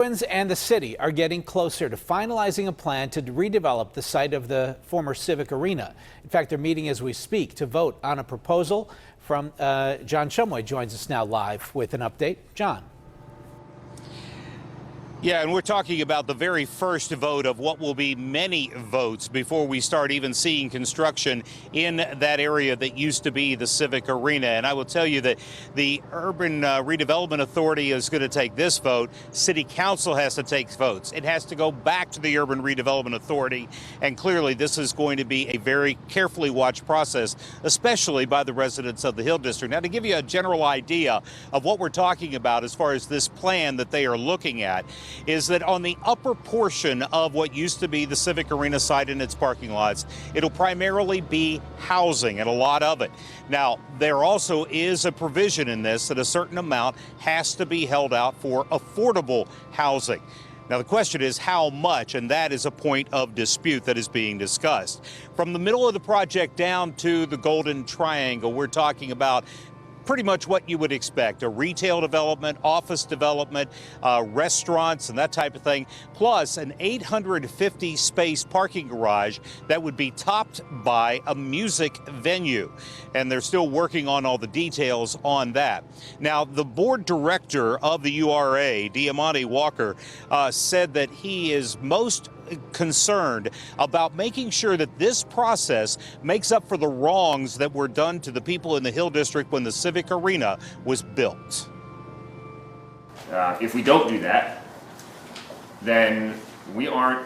Bruins and the city are getting closer to finalizing a plan to redevelop the site of the former Civic Arena. In fact, they're meeting as we speak to vote on a proposal from John Shumway joins us now live with an update. John. Yeah, and we're talking about the very first vote of what will be many votes before we start even seeing construction in that area that used to be the Civic Arena. And I will tell you that the Urban Redevelopment Authority is going to take this vote. City Council has to take votes. It has to go back to the Urban Redevelopment Authority. And clearly, this is going to be a very carefully watched process, especially by the residents of the Hill District. Now, to give you a general idea of what we're talking about as far as this plan that they are looking at, is that on the upper portion of what used to be the Civic Arena site and its parking lots, it'll primarily be housing, and a lot of it. Now, there also is a provision in this that a certain amount has to be held out for affordable housing. Now, the question is how much, and that is a point of dispute that is being discussed. From the middle of the project down to the Golden Triangle, we're talking about pretty much what you would expect: a retail development, office development, restaurants and that type of thing, plus an 850 space parking garage that would be topped by a music venue. And they're still working on all the details on that. Now, the board director of the URA, Diamante Walker, said that he is most concerned about making sure that this process makes up for the wrongs that were done to the people in the Hill District when the Civic Arena was built. If we don't do that, then we aren't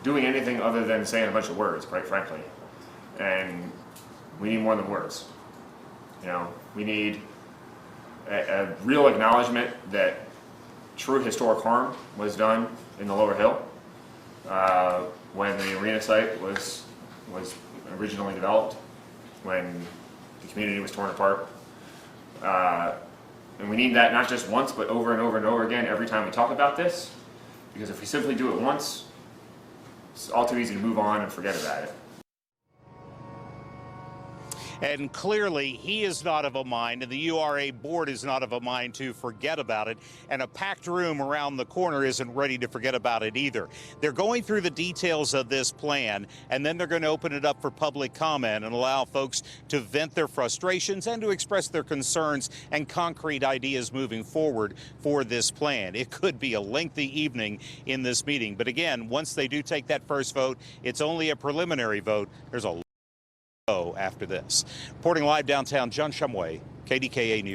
doing anything other than saying a bunch of words, quite frankly. And we need more than words. You know, we need a real acknowledgement that true historic harm was done in the Lower Hill when the arena site was originally developed, when the community was torn apart. And we need that not just once, but over and over and over again every time we talk about this, because if we simply do it once, it's all too easy to move on and forget about it. And clearly, he is not of a mind, and the URA board is not of a mind to forget about it. And a packed room around the corner isn't ready to forget about it either. They're going through the details of this plan, and then they're going to open it up for public comment and allow folks to vent their frustrations and to express their concerns and concrete ideas moving forward for this plan. It could be a lengthy evening in this meeting. But again, once they do take that first vote, it's only a preliminary vote. There's a after this. Reporting live downtown, John Shumway, KDKA News.